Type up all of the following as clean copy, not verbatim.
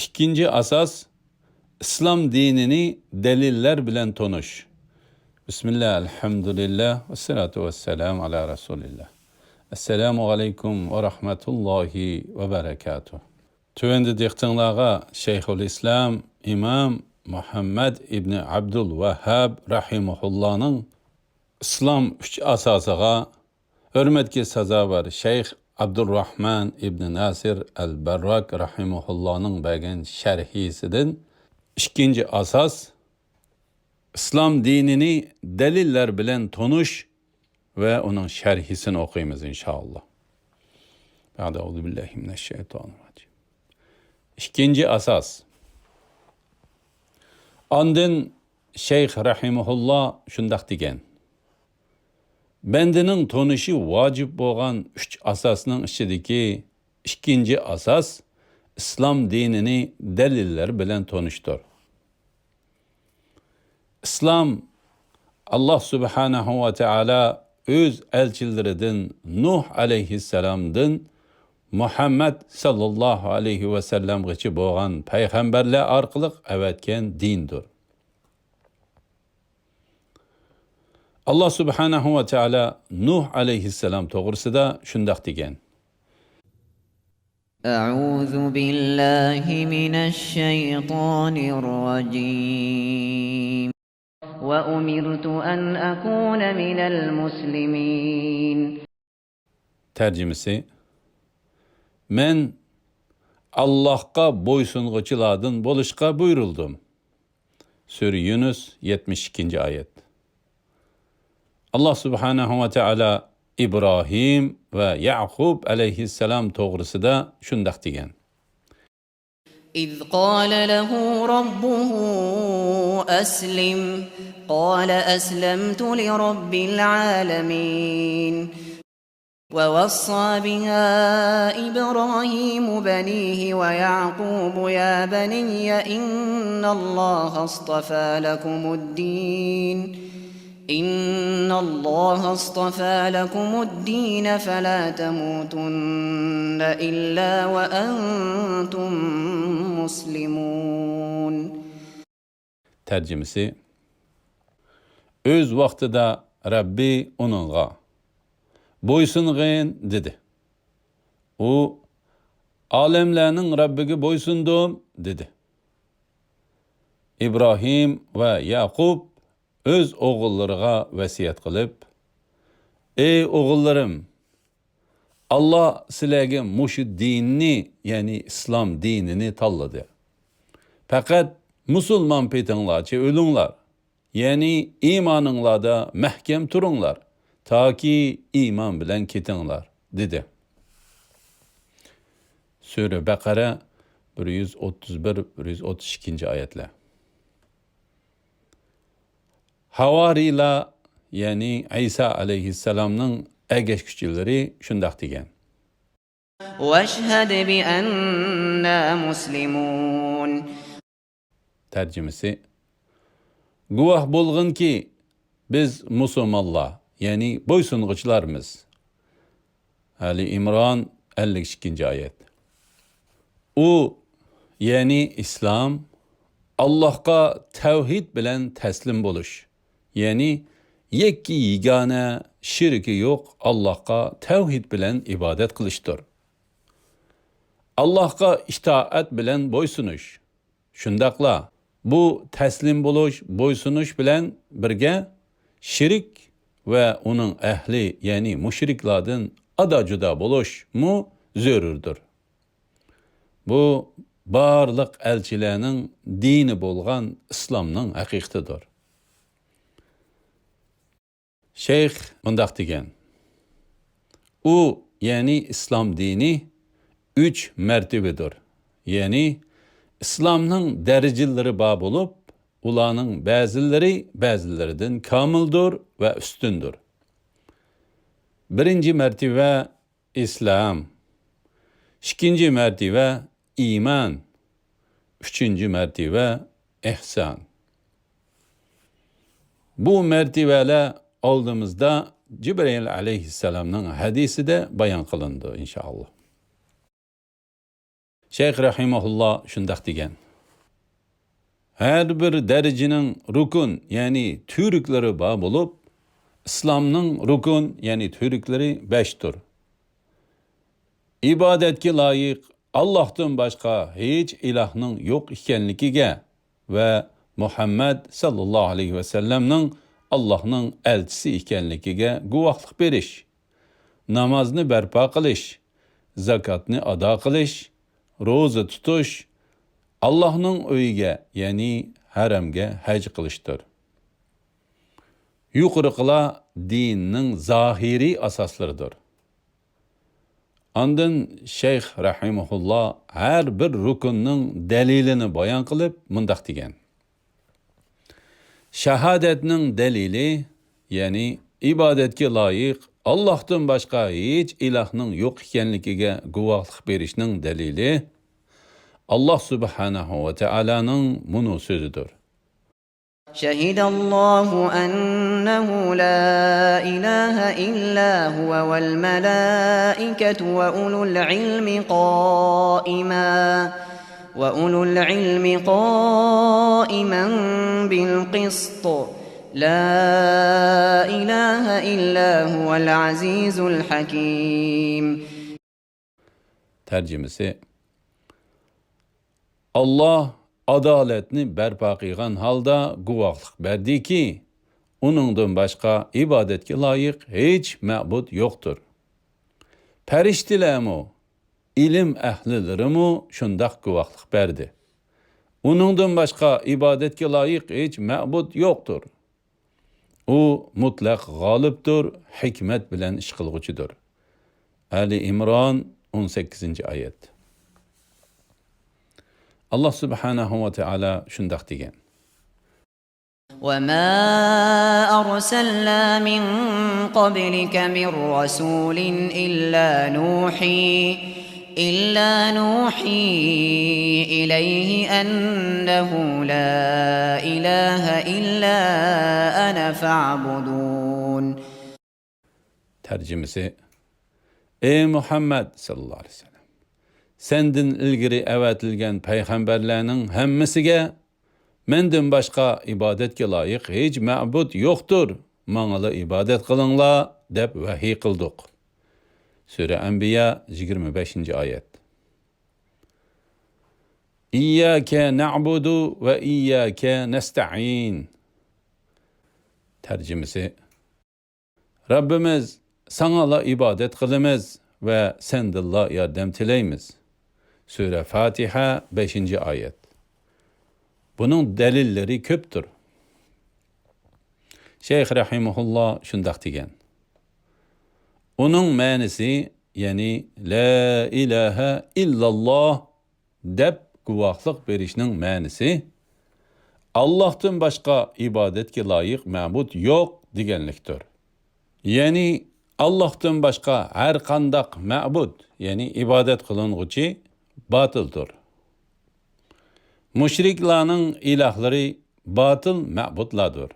İkinci asas, İslam dinini deliller bilen tonuş. Bismillah, elhamdülillah, ve salatu ve selamu ala Resulillah. Esselamu aleyküm ve rahmetullahi ve berekatuh. Tüvendi diktinlağa Şeyhülislam İmam Muhammed İbni Abdülvehhab Rahimuhullah'ın İslam üç asasıga hürmetki sazavar Şeyh Abdurrahman İbni Nasir el-Berrak Rahimuhullah'ın bəgən şerhisidin ikinci asas İslam dinini deliller bilen tonuş ve onun şerhisini okuyumuz inşallah. Euzubillahimineşşeytanirracim. İkinci asas. Andın Şeyh Rahimullah şundak degen. Bendinin tonuşu vacip boğan üç asasının içindeki ikinci asas İslam dinini deliller bilen tonuştur. İslam Allah Subhanahu ve Teala öz elçilerinden Nuh aleyhisselam'dan Muhammed sallallahu aleyhi ve sellem geçi boğan peygamberler arkalık evetken dindir. Allah Subhanahu ve Teala Nuh aleyhisselam doğrusuda şundak degen. Euzu billahi mineşşeytanirracim. Ve umirtu en akune minel muslimin. Tercümesi: Men Allah'a boysunğuçuladın boluşqa buyuruldum. Sure Yunus 72. ayet. Allah Subhanahu ve Teala İbrahim ve Yaqub aleyhisselam doğrusuda şundak degen. İz qâle lehu rabbuhu eslim. Qâle eslemtu li rabbil âlemîn. ووصى بها إبراهيم بنيه ويعقوب يا بني إن الله اصطفى لكم الدين فلا تموتن إلا وأنتم مسلمون. Tercümesi: Öz vaxtıda Rabbi onunğa boysunğun dedi. O alemlerinin Rabbige boysundum dedi. İbrahim ve Yaqub öz oğullarına vesiyet kılıp, ey oğullarım, Allah sizlerge muşu dinini yani İslam dinini talladı. Fakat Müslüman petinlarca ölünler. Yani imanınla da mehkem turunlar. Ta ki iman bilen ketinlar dedi. Sure Bekara 131-132. ayetler. Havarila yani İsa aleyhisselam'ın egeşküçüleri şundak degen. وَاشْهَدْ بِأَنَّا مُسْلِمُونَ. Tercümesi: Guvah bolğun ki biz Müslümanlar yani boysunğuçlarımız. Ali İmran 52. ayet. O yani İslam Allah'a tevhid bilen teslim boluş. Yani yekki yegane şirki yok Allah'a tevhid bilen ibadet kılıştır. Allah'a itaat bilen boysunuş. Şundakla bu teslim boluş, boysunuş bilen birge şirik ve onun ehli yani müşriklardan ada juda boluş mu zörürdür. Bu barlık elçilerinin dini bolgan İslam'ın hakikidir. Şeyh mundaq degen. O yani İslam dini 3 mertebedir. Yani İslam'ın dereceleri bab olup, ulanın bazılarından kamildir ve üstündür. Birinci mertebe İslam, ikinci mertebe iman, üçüncü mertebe ihsan. Bu mertebeler aldığımızda Cibril aleyhisselam'ın hadisi de bayan kılındı inşallah. Şeyh rahimahullah şundaq degan. Her bir derecinin rukun, yani türükleri bağ bulup, İslam'nın rukun, yani türükleri 5'tir. İbadetki layık Allah'tan başka hiç ilahның yok ikenligiga ve Muhammed sallallahu aleyhi ve sellem'nin Allah'ның elçisi ikenligiga guvohlik berish, namozni barpo qilish, zakatni ado qilish, ro'za tutish, Allah'ның uyiga, yani haramga haj qilishdir. Yuqoriqilar dinning zahiri asoslaridir. Ondan Şeyh rahimahullah her bir rukunning dalilini bayon qilib mundaq degan. Shahodatning dalili, yani ibodatga loyiq Allohdan boshqa hech ilohning yo'q ekanligiga guvohlik berishning dalili Allah subhanahu ve Teala'nın bunu sözüdür. شهد الله أنه لا إله إلا هو والملائكة وأولو العلم قائما بالقسط لا إله إلا هو العزيز الحكيم. Tercümesi: Allah adaletni barpo qilgan holda guvohlik berdiki, uningdan boshqa ibodatga loyiq hech ma'bud yo'qdir. Farishtalarmi, ilm ahlilarimi shundoq guvohlik berdi. Uningdan boshqa ibodatga loyiq hech ma'bud yo'qdir. U mutlaq g'olibdir, hikmat bilan ish qilg'uchidir. Ali Imron 18-oyat. Allah subhanahu ve Teala şundaq degan. وَمَا أَرْسَلْنَا مِنْ قَبْلِكَ مِنْ رَسُولٍ إِلَّا نُوحِي إِلَيْهِ أَنَّهُ لَا إِلَهَ إِلَّا أَنَا فَاعْبُدُونِ. Tercümesi: Ey Muhammed sallallahu aleyhi ve sellem, senden ilgiri evetilgen peygamberlerinin hemmisiga menden başka ibadetke layık hiç ma'bud yoktur. Manalı ibadet kılınla deb vahiy kıldık. Sure Enbiya 25-ayet. İyyâke na'budu ve iyyâke nesta'in. Tercümesi: Rabbimiz sanala ibadet kılımız ve sendilla yardım tileymiz. Sure Fatiha 5-ayet. Bunun delilleri köptür. Şeyh rahimahullah şundaq degan. Onun manisi, yani la ilahe illallah deb guvohlik berishning manisi Allah'tan başka ibadetke layık ma'bud yo'q deganlikdir. Yani Allah'tan başka her qandaq ma'bud, yani ibadet qiling'uchi batıldır. Müşriklarning ilahları batıl ma'budlardir.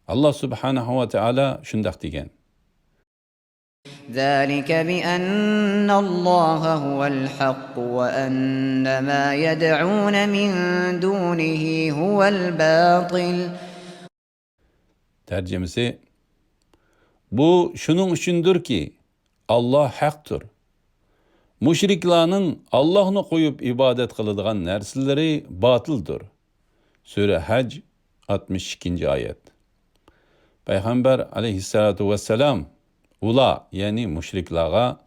Allah subhanahu ve Teala şundaq degan. ذَلِكَ بِأَنَّ اللَّهَ هُوَ الْحَقُّ وَأَنَّ مَا يَدْعُونَ مِن دُونِهِ هُوَ الْبَاطِلُ. Tercümesi: Bu şunun üçündür ki Allah haktır. Müşriklarning Allah'ını koyup ibadet kılıdığan nersilleri batıldır. Sure Hac 62-ayet. Peygamber aleyhissalatu vesselam ula, yani müşriklara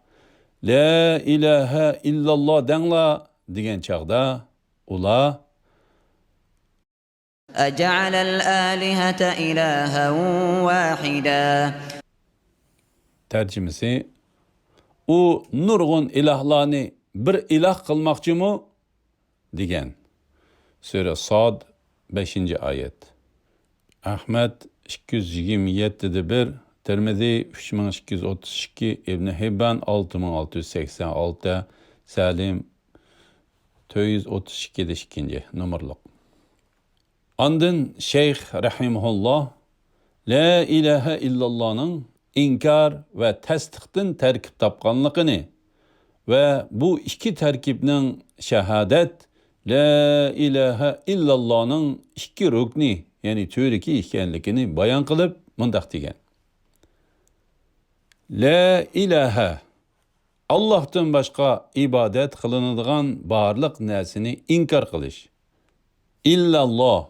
la ilahe illallah denla degan çağda ula أَجَعَلَ الْآلِهَةَ إِلَٰهًا وَاحِدًا. Tercümesi: O nurgun ilahlarını bir ilah kılmakçı mı? Degan. Sure Sad 5-ayet. Ahmet 227-1, Tirmizi 3232, İbn Hibban 6686, Salim 432 numaralı. Andın Şeyh rahimahullah la ilahe illallah'ның inkar ve tasdiqdan terkib topganligini ve bu iki terkibinin şehadet La ilahe illallah'nın iki rukni, yani türiki ikenlikini bayan kılıp mındak degen. La ilahe, Allah'tan başka ibadet kılınıdığan barlık nesini inkar kılış. İllallah,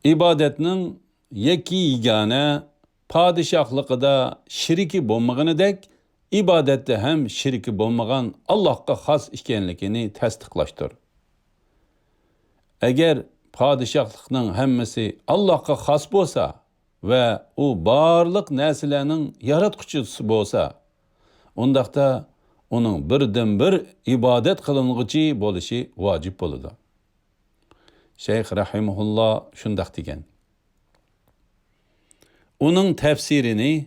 ibadetinin yeki yegane padişahlıkıda şiriki bolmağını dek, ibadette hem şiriki bolmağan Allah'a has ikenlikini tasdiqlaştır. Eğer padişahlıkның hemmesi Allah'a has bolsa ve o barlık neslerinin yaratkucusu bolsa, ondaqda onun birden bir ibadet kılınğıcı boluşu vacip boludu. Şeyh Rahimullah şundaq degen. Onun tefsirini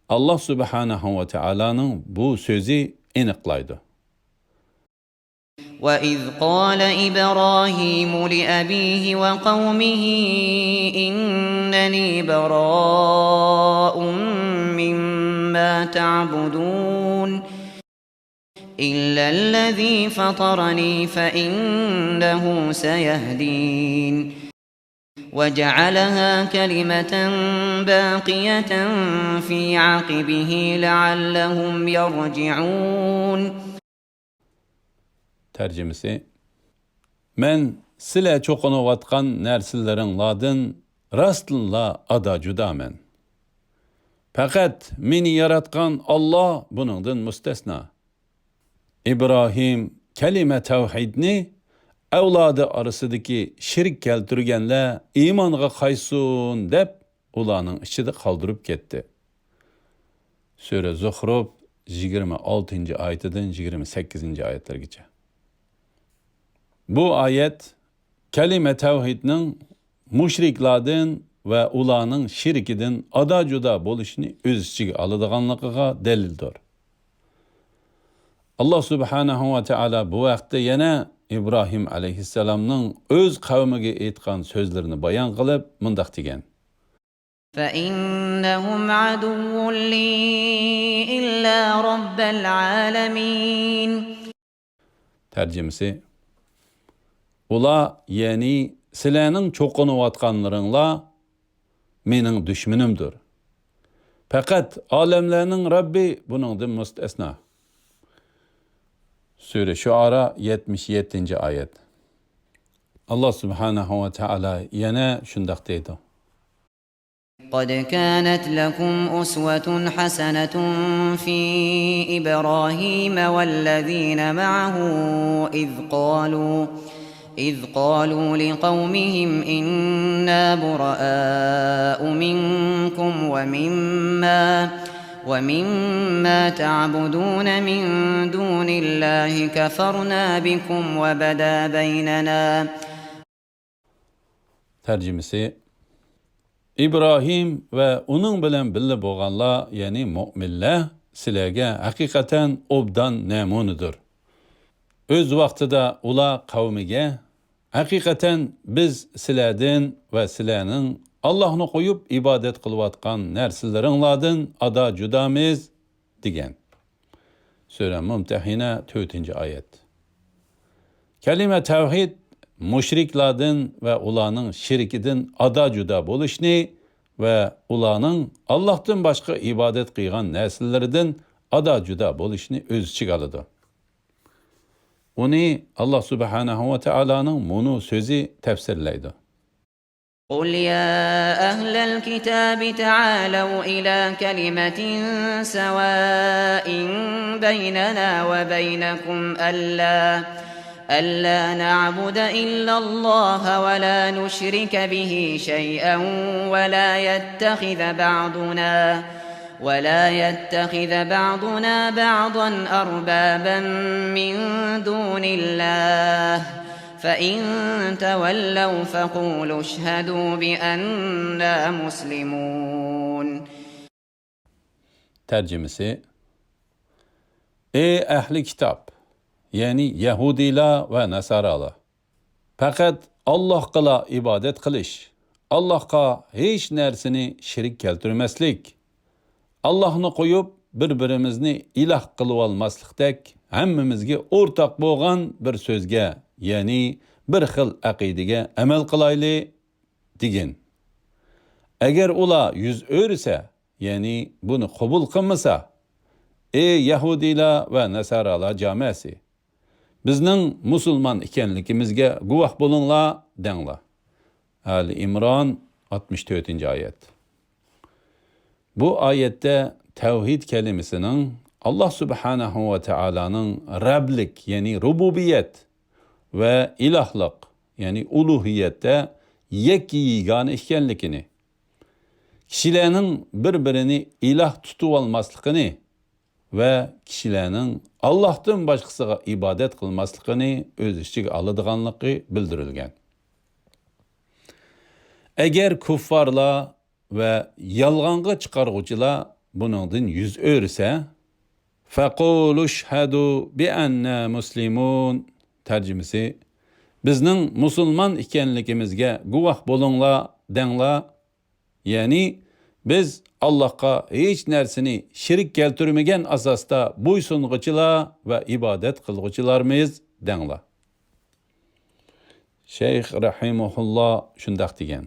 Allah Subhanahu ve Teala'nın bu sözü eniqlaydı. وَإِذْ قَالَ إِبْرَاهِيمُ لِأَبِيهِ وَقَوْمِهِ إِنَّنِي بَرَاءٌ مِّمَّا تَعْبُدُونَ إِلَّا الَّذِي فَطَرَنِي فَإِنَّهُ سَيَهْدِينِ وَجَعَلَهَا كَلِمَةً بَاقِيَةً فِي عَقِبِهِ لَعَلَّهُمْ يَرْجِعُونَ Tercümesi: Men sile çokunuvatkan nersillerin ladın rastlıla ada judamen. Fakat meni yaratkan Allah bunundan müstesna. İbrahim kelime tevhidni evladı arasındaki şirk keltürgenle imanğa kaysun dep ulanın içinde kaldırıp gitti. Sure Zuhruf 26. ayetinden 28. ayetlergice. Bu ayet kelime tevhidinin müşrikladın ve ulanın şirkidin ada juda boluşunu öz içige alıdığanlıqıga delildir. Allah Subhanahu ve Teala bu vaqtda yana İbrahim aleyhisselamның öz kavmiga aytgan sözlerini bayan kılıp mındaq degen. فَإِنَّهُمْ عَدُوٌّ لِّي إِلَّا رَبَّ الْعَالَمِينَ Tercümesi: Ula yani silenin çokunuvatkanlarınla menin düşmanımdır. Fakat alemlerinin Rabbi bunundan müstesna. Sure Şuara 77. ayet. Allah Subhanahu ve Teala yine şundaq deydi. قد كانت لكم أسوة حسنة في إبراهيم والذين معه إذ قالوا لقومهم إنا براء منكم ومما تعبدون من دون الله كفرنا بكم وبدا بيننا. Tercümesi: İbrahim ve onun bilen birli bolganlar, yani mu'minler silerge hakikaten obdan nemunudur. Öz vaqtida ula kavmiga hakikaten biz silerden ve silerning Allah'ını koyup ibadet kılıvatkan nersilleringlardan ada judamiz degen. Sure Mumtehine 4. ayet. Kelime tevhid müşriklardan ve ulanın şirkidin ada juda boluşni ve ulanın Allah'tan başka ibadet kıygan nesillerinden ada juda boluşni öz içige alıdı. Onu Allah Subhanahu ve Teala'nın munu sözü tefsirleydi. قُلْ يَا أَهْلَ الْكِتَابِ تَعَالَوْا إِلَى كَلِمَةٍ سَوَاءٍ بَيْنَنَا وَبَيْنَكُمْ أَلَّا نَعْبُدَ إِلَّا اللَّهَ وَلَا نُشْرِكَ بِهِ شَيْئًا ولا يتخذ بعضنا بعضا أربابا من دون الله فإن تولوا فقولوا اشهدوا بأننا مسلمون. Tercümesi: Ey ehli kitap, yani Yahudiler ve Nasaralar, fakat Allah'a ibadet kılış, Allah'a hiç nersini şirik keltirmeslik, Allah'ını koyup bir-birimizni iloh qilib olmaslikdek hammamizga o'rtaq bo'lgan bir so'zga, ya'ni bir xil aqidaga amal qilayli degan. Agar ular yuz o'risa, ya'ni buni qabul qilmasa, ey Yahudiylar va Nasaralar jamoasi, bizning musulmon ekanligimizga guvoh bo'linglar denglar. Ali İmran 64-oyat. Bu oyatda tavhid kelimesinin Allah Subhanahu ve Taala'nın Rablik, yani rububiyet ve ilahlık, yani uluhiyette yekki yegane ekanligini, kişilerin birbirini ilah tutup almaslıkını ve kişilerin Allah'tan başkasına ibadet kılmaslıkını öz içine alıdığanlığı bildirilgen. Eğer kuffarlar ve yalğanğa çıkarğıcılar bunundan yüz örse, فَقُولُ اشْهَدُوا بِأَنَّا مُسْلِمُونَ tercümesi, bizning musulmon ekanligimizga guvoh bo'linglar denglar, ya'ni biz Allohga hech narsani shirik keltirmagan asosda bo'ysung'ichilar va ibodat qilg'uchilarmiz denglar. Shayx rahimahulloh shundoq degan: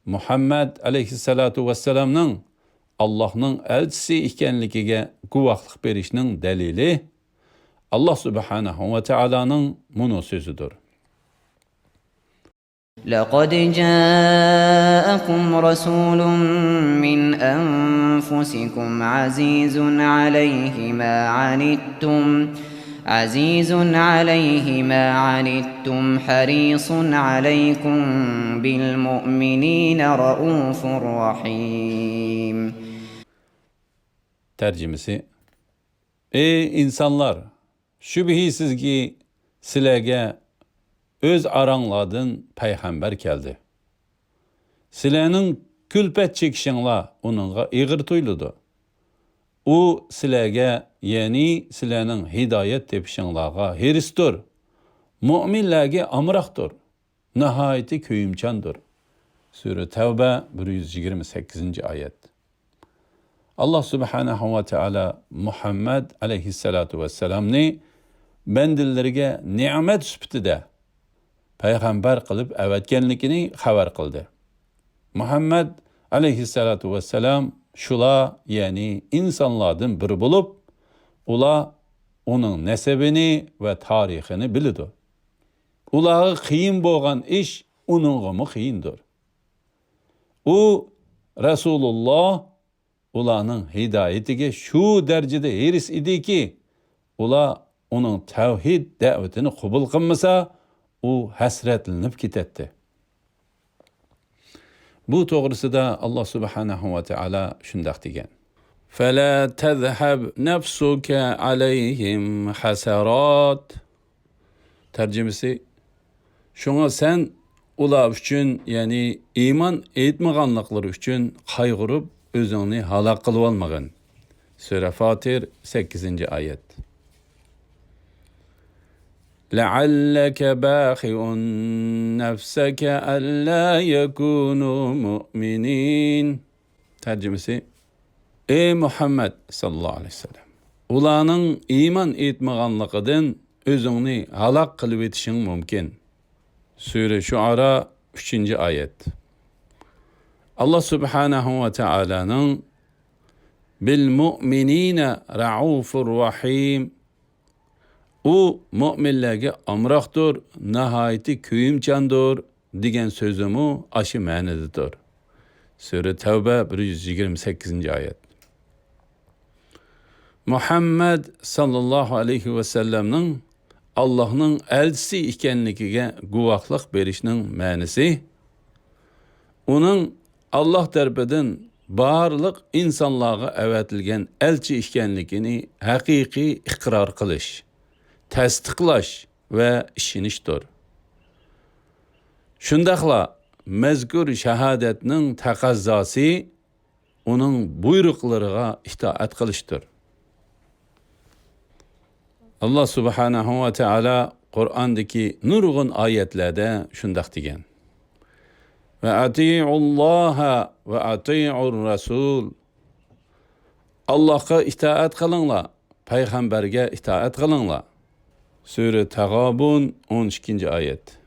Muhammad alayhissalatu vassalamning Allah'ның elçisi ekanligiga guvohlik berishning dalili Allah Subhanahu ve Taala'nın bunu sözüdür. لقد جاءكم رسول من أنفسكم عزيز عليه ما عنتم حريص عليكم بالمؤمنين رؤوف رحيم. Tercümesi: Ey insanlar! Şübhisiz ki sizlerge öz arangladın peygamber geldi. Sizlerinin külpet çekişinla onunla iğir tuyludu. O sizlerge, yani sizlerinin hidayet tepişinlağa heristir. Müminlerge amraktır. Nihayeti köyümçandır. Sure Tevbe 128. ayet. Allah Subhanahu ve Teala Muhammed aleyhissalatu vesselam'ni bendillerge nimet süptide peygamber kılıp evetkenlikini haber kıldı. Muhammed aleyhissalatu vesselam şula, yani insanlardan biri bulup ula onun nesebini ve tarihini bilidir. Ulağı kıyın boğan iş onun gımı kıyındır. O Resulullah ulanın hidayetiga şu derecede heris idi ki, ula onun tevhid davetini kabul kılmasa, o hasretlenip gidetti. Bu doğrusu da Allah Subhanahu ve Teala şundak degen: فَلَا تَذْهَبْ نَفْسُكَ عَلَيْهِمْ حَسَرَاتٍ. Tercümesi: şuna sen ular üçün, yani iman etmeganlıkları üçün kaygırıp özünü halak kılıp almagın. Sure Fatir 8. ayet. لَعَلَّكَ بَاخِعٌ نَفْسَكَ أَلَّا يَكُونُوا مُؤْمِنِينَ. Tercümesi: Ey Muhammed sallallahu aleyhi ve sellem, ulanın iman etmeganlıkıdan özünü halak kılıp etişin mümkün. Sure Şuara 3. ayet. Allah Subhanahu ve Teala'nın bil mu'minine ra'ufur rahim, o müminlerge amraktır, nihayeti köyümçandır degen sözümü aşı ma'nidadır. Sure Tevbe 128. ayet. Muhammed sallallahu aleyhi ve sellem'nin Allah'ın elçisi ekanligiga guvohlik berishning ma'nisi, onun Allah tarafidan barliq insonlarga avatilgan elchi ekanligini haqiqiy iqror qilish, tasdiqlash va ishonishdir. Shundaqla mazkur shahodatning taqozosi onun buyruqlariga itoat qilishdir. Allah Subhanahu ve Teala Kur'an'daki nurgun ayetlerde şundak degen: ve ati'ullaha ve ati'ur rasul. Allah'a itaat qilinglar, payg'ambarga itaat qilinglar. Sura Tag'abun 12-oyat.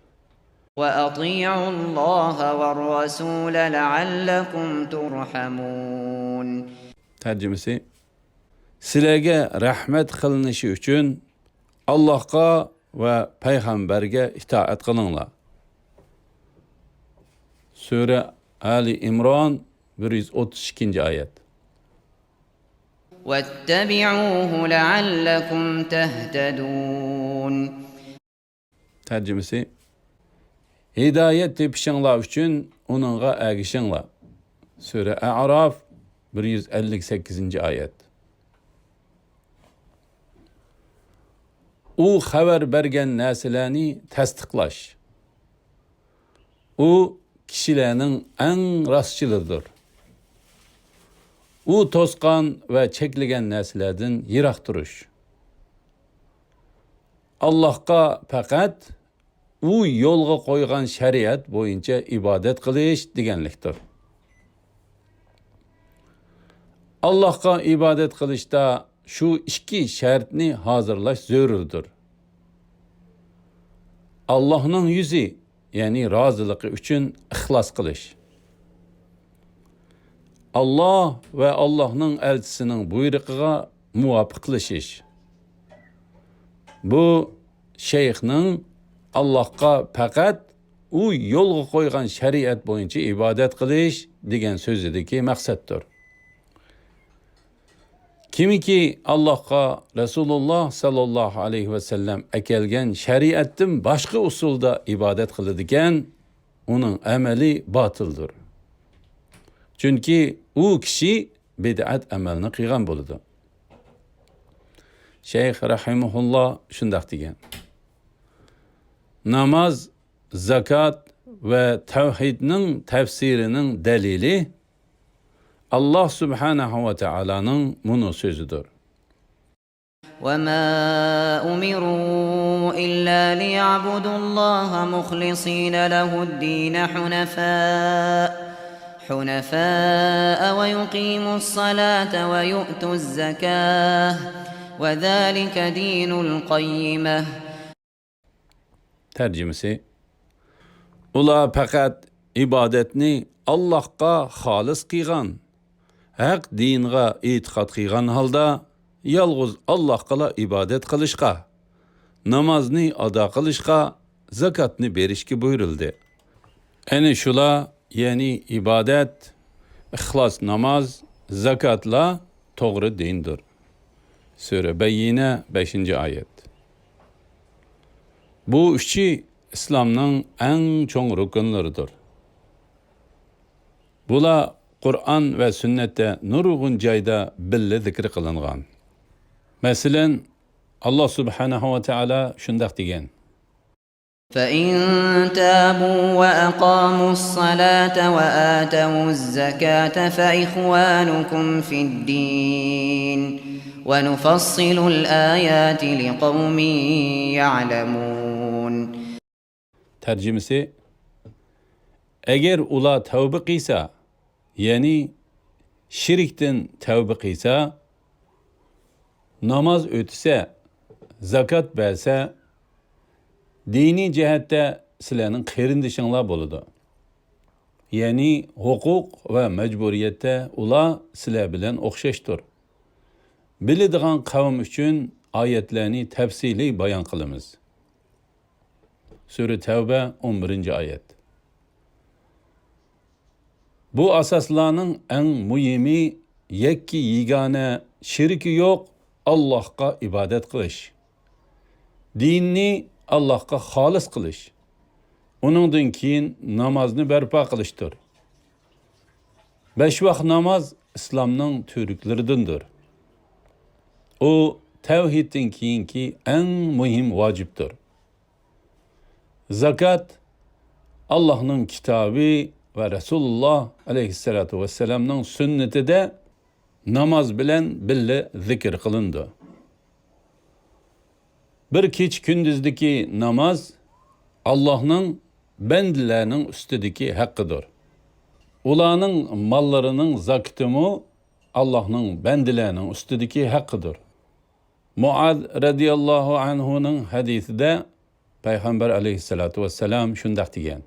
وأطيعوا الله والرسول لعلكم ترحمون. Tercümesi: Sizlarga rahmat qilinishi uchun Allohga va payg'ambarga itoat qilinglar. Sura Ali Imron 132-oyat. واتبعوه لعلكم تهتدون. Tercümesi: Hidayet tepişinglar uchun onunğa ergişinglar. Sura A'raf 158-oyat. U xabar bergen narsalarni tasdiqlash. U kishilarning eng rostchilidir. U to'sqan va cheklagan narsalardan yiroq turish. Allohga faqat u yo'lga qo'ygan shariat bo'yicha ibodat qilish deganlikdir. Allohga ibodat qilishda shu ikki shartni hozirlash zarurdir. Allohning yuzi, ya'ni roziligi uchun ixlos qilish. Allah ve Allah'ın elçisinin buyrug'iga muvofiq qilishish. Bu şeyhning Allohga faqat u yo'lga qo'ygan shariat bo'yicha ibodat qilish degan so'zidagi maqsaddir. Kimiki Allohga Rasululloh sallallohu alayhi va sallam akelgan shariatdan boshqa usulda ibodat qiladigan, uning amali botildir. Çünkü u kishi bid'at amalni qilgan bo'ladi. Şeyh rahimahulloh shundoq degan: Namaz, zakat ve tavhidning tafsirining dalili Allah subhanahu ve Taala'nın bunu sözüdür. وما أمروا إلا ليعبدوا الله مخلصين له الدين حنفاء ويقيموا الصلاة ويؤتوا الزكاة وذلك دين القيمة. Tercümesi: Ular faqat ibadetni Allohga xolis qilgan, haq dinga e'tiqod qilgan holda yolg'iz Allohga ibodat qilishga, namozni ado qilishga, zakatni berishga buyurildi. Ana shular, ya'ni ibodat, ixlos namoz, zakatla to'g'ri dindir. Sura Bayyina 5-oyat. Bu üçü İslamның eng çoğ rukunlarıdır. Bular Kur'an ve sünnette nurgun joyda billa zikr qilingan. Masalan, Allah subhanahu ve Taala shundoq degan: فإن تابوا وأقاموا الصلاة وآتوا الزكاة فإخوانكم في الدين ونفصل الآيات لقوم يعلمون. Tercümesi: Eğer ula tövbe qilsa, yani şirkten tövbe qilsa, namaz ötse, zakat berse, dini cihette sizlarning qarindishinglar bo'ladi. Yani hukuk ve mecburiyette ular sizlar bilan o'xshashdir. Biladigan qavm uchun oyatlarni tafsili bayon qilamiz. Sura Tavba 11-oyat. Bu asaslarning eng muhimi yakki yegane shirki yo'q Allohga ibodat qilish. Dinni Allohga xolis qilish. Uningdan keyin namozni barpo qilishdir. 5 vaqt namoz islomning turklaridandir. O tavhiddan keyingi eng muhim vojibdir. Zakat Allah'ның kitabı ve Resulullah aleyhissalatu vesselam'ның sünnetide namaz bilen billa zikr qilindi. Bir keç gündüzdeki namaz Allah'ның bendilerinin üstüdeki hakkıdır. Ulanın mallarının zakıtımı Allah'ın bendilerinin üstüdeki hakkıdır. Muad radiyallahu anhu'nun hadisinde Peygamber aleyhissalatu vesselam şundak diyen.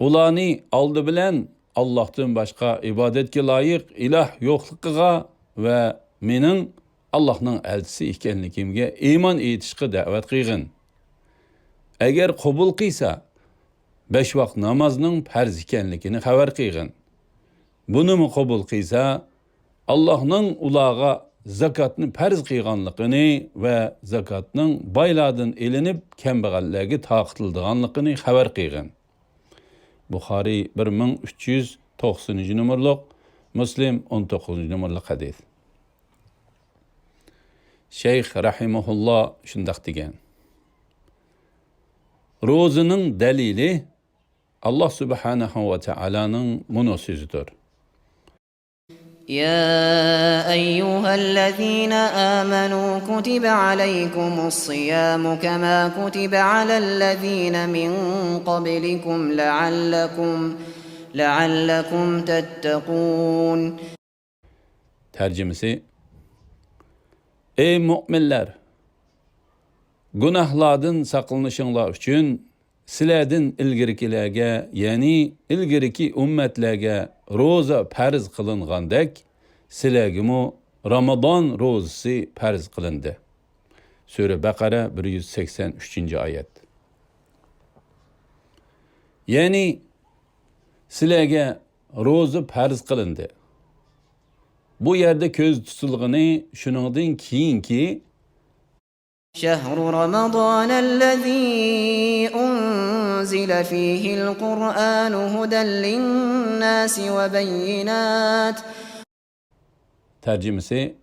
Ularni aldı bilen Allah'tan başka ibadetke layık ilah yokluğuna ve menin Allah'ın elçisi ekenligimge iman etişki davet kıygın. Eğer kabul kıysa 5 vakt namazının farz ekenligini haber kıygın. Bunu mu kabul kıysa Allah'ın ulağa zakatını farz kıyganlıkını ve zakatının bayladın elinip kembegallerge taqıtıldığanlıkını haber kıygın. Bukhari 1390 numaralık, Müslim 19 numaralık hadis. Şeyh rahimahullah şundak degen. Rozunun delili Allah subhanahu ve teala'nın bunu sözüdür. يا أيها الذين آمنوا كتب عليكم الصيام كما كتب على الذين من قبلكم لعلكم تتقون. Tercümesi: Ey müminler! Günahlardan saklanışınlar üçün silerden ilgirikilerge, yani ilgiriki ümmetlerge roza farz kılingandek, silergimi Ramazan rozası farz kılındı. Sure Bakara 183. ayet. Yani silerge roza farz kılındı. Bu yerde köz tutulğunu şunundan kiyinki شهر رمضان الذي أنزل فيه القرآن هدى للناس وبينات. Tercümesi: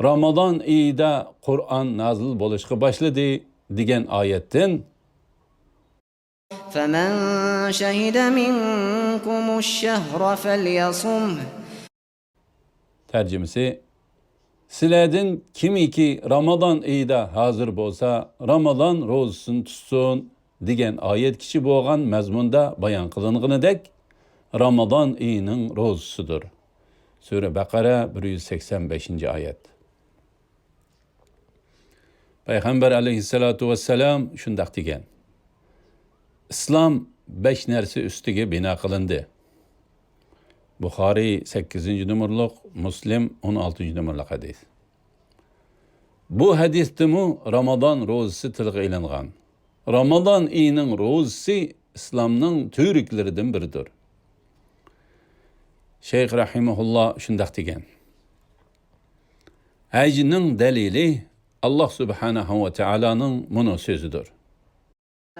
Ramazan ayida Kur'an nazil bolışqa başladı degan ayetten فمن شهد منكم الشهر فليصمه. Tercümesi: Silerden kimiki Ramazan ayida hazır bolsa Ramazan rozasını tutsun degan ayet kiçi bolgan mazmunda bayan kılınğınıdek Ramazan ayının rozasıdır. Sure Bakara 185. ayet. Peygamber aleyhissalatu vesselam şundak degen. İslam 5 nerse üstüge bina kılındı. Bukhari 8. numaralık, Müslim 16. numaralık hadis. Bu hadiste mu Ramazan rozası tilga ilingan. Ramazan ayının rozası İslam'nın türüklerinden biridir. Şeyh rahimahullah şundak degen. Hacının delili Allah subhanahu ve teala'nın bunu sözüdür.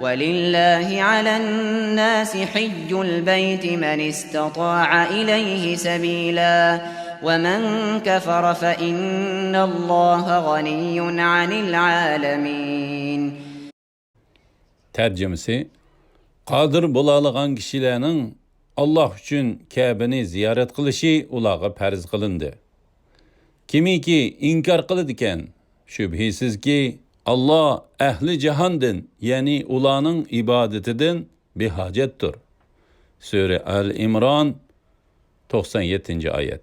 وَلِلَّهِ عَلَى النَّاسِ حِجُّ الْبَيْتِ مَنِ اسْتَطَاعَ إِلَيْهِ سَبِيلًا وَمَنْ كَفَرَ فَإِنَّ اللّٰهَ غَنِيٌّ عَنِ الْعَالَمِينَ. Tercümesi: Qadir bulalıgan kişilerinin Allah üçün Kabe'ni ziyaret kılışı ulağa farz kılındı. Kimiki inkar kılıdiken şübhisiz ki Allah ehli cehandın, yani ulanın ibadetinden bir hacettir. Sure Al-İmran 97. ayet.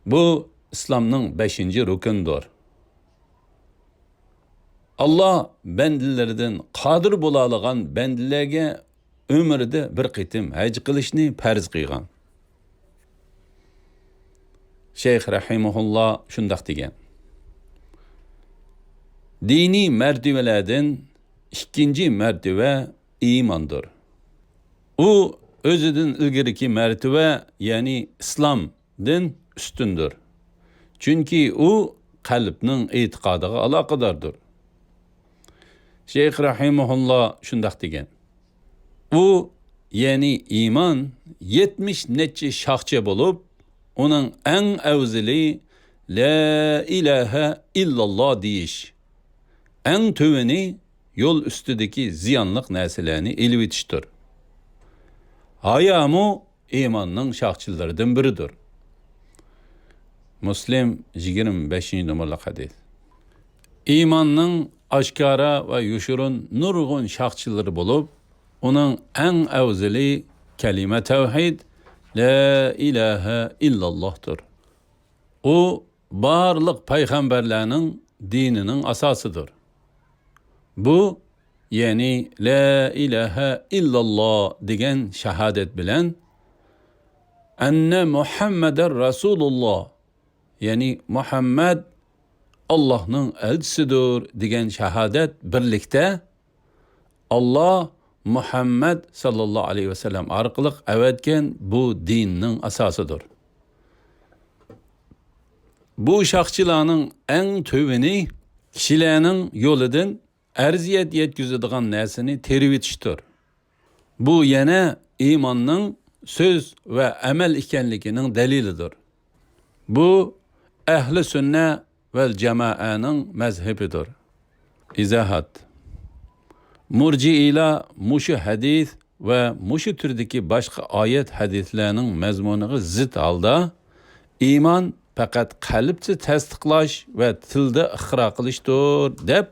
Bu İslam'ın 5. rukundur. Allah bendilerden qadir bulalıgan bendilerge ömürde bir qitim hac qilishni farz qilgan. Şeyh rahimahullah şundak degen. Dini mertebelerden ikinci mertebe imandır. O özüdün ilgiriki mertebe, yani İslam'dan üstündür. Çünkü o kalbinin itiqadıga alakadardır. Şeyh rahimahullah şundak degen. O, yani iman 70 neçe şahçe bulup, onun en evzeli La ilahe illallah deyiş. En töveni yol üstüdeki ziyanlık neselerini elivitiştir. Hayamu imanın şahçılarından biridir. Müslim 25. numaralık hadis. İmanın aşkara ve yuşurun nurgun şahçıları bulup, onun en evzeli kelime tevhid La ilahe illallah'tır. O barlık peygamberlerinin dininin asasıdır. Bu yani la ilahe illallah degen şehadet bilen enne Muhammeden Resulullah yani Muhammed Allah'ın elçisidir degen şehadet birlikte Allah Muhammed sallallahu aleyhi ve sellem arqılıq əvətken bu dinin asasıdır. Bu uşaqçılarının en tövini kişilerinin yoludun ərziyet yetkizadigan nərsini terib etişdir. Bu yana imanın söz ve amel ikenliginin delilidir. Bu ehli sünne vel cemaatinin mezhebidir. İzahat. Murciiler muşu hadis ve muşu türdeki başka ayet hadislerinin mezmununu zıt halda iman fakat kalpçe tasdiqlash ve tilde iqro qilishdir deb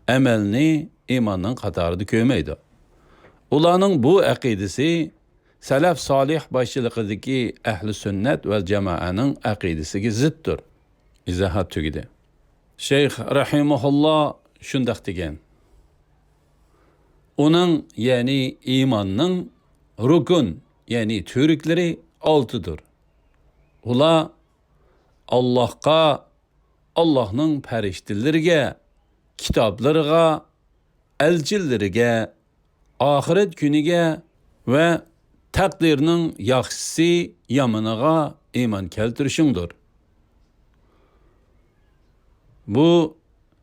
amelni imanın qatorida ko'maydi. Ularning bu aqidasi salaf solih boshchiligidagi ahli sunnat va jamoaning aqidasiga ziddir. Izohat tugidi. Shayx rahimahulloh shundoq degan. Onun yani imanın rukun yani türkleri 6'dır. Ula Allah'a, Allah'ın periştillerine, kitaplarına, elçilerine, ahiret günüge ve takdirinin yaxşısı yamanıga iman keltirişindir. Bu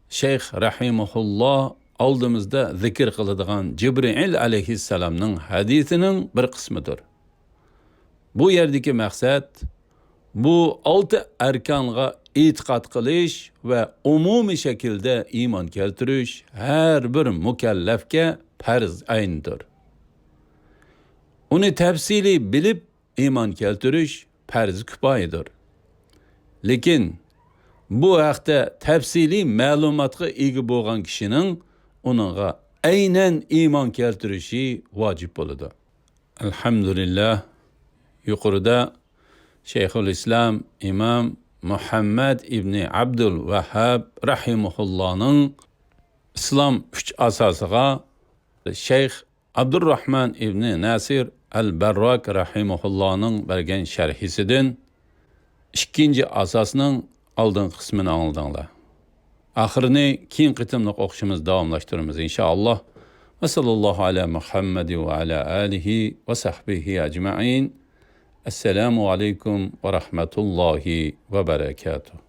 Şeyh Rahimahullah aldığımızda zikir kılıdığan Cibril aleyhisselamның hadisinin bir kısmıdır. Bu yerdeki maksat bu 6 erkanğa itiqad qilish ve umumi şekilde iman keltirish her bir mükellefke farz aynıdır. Onu tefsili bilip iman keltirish farz kifoyadır. Lekin bu haqda tefsili ma'lumotga ega bo'lgan kishining onunğa aynan iman keltirishi vacib bo'ladi. Elhamdülillah yuqorida Şeyhül İslam İmam Muhammed İbni Abdülvehhab rahimahullah'ın İslam 3 asasıga Şeyh Abdurrahman İbni Nasir el-Berrak rahimahullah'ın bergen şerhisidin ikinci asasının aldığın kısmını anladığınla. Ahirini keyin qitimliq o'qishimiz davomlashtiramiz inshaalloh. Va sallallohu ala Muhammad ve ala alihi ve sahbihi ecmaîn. Esselamu aleykum ve rahmetullahi ve berekatuhu.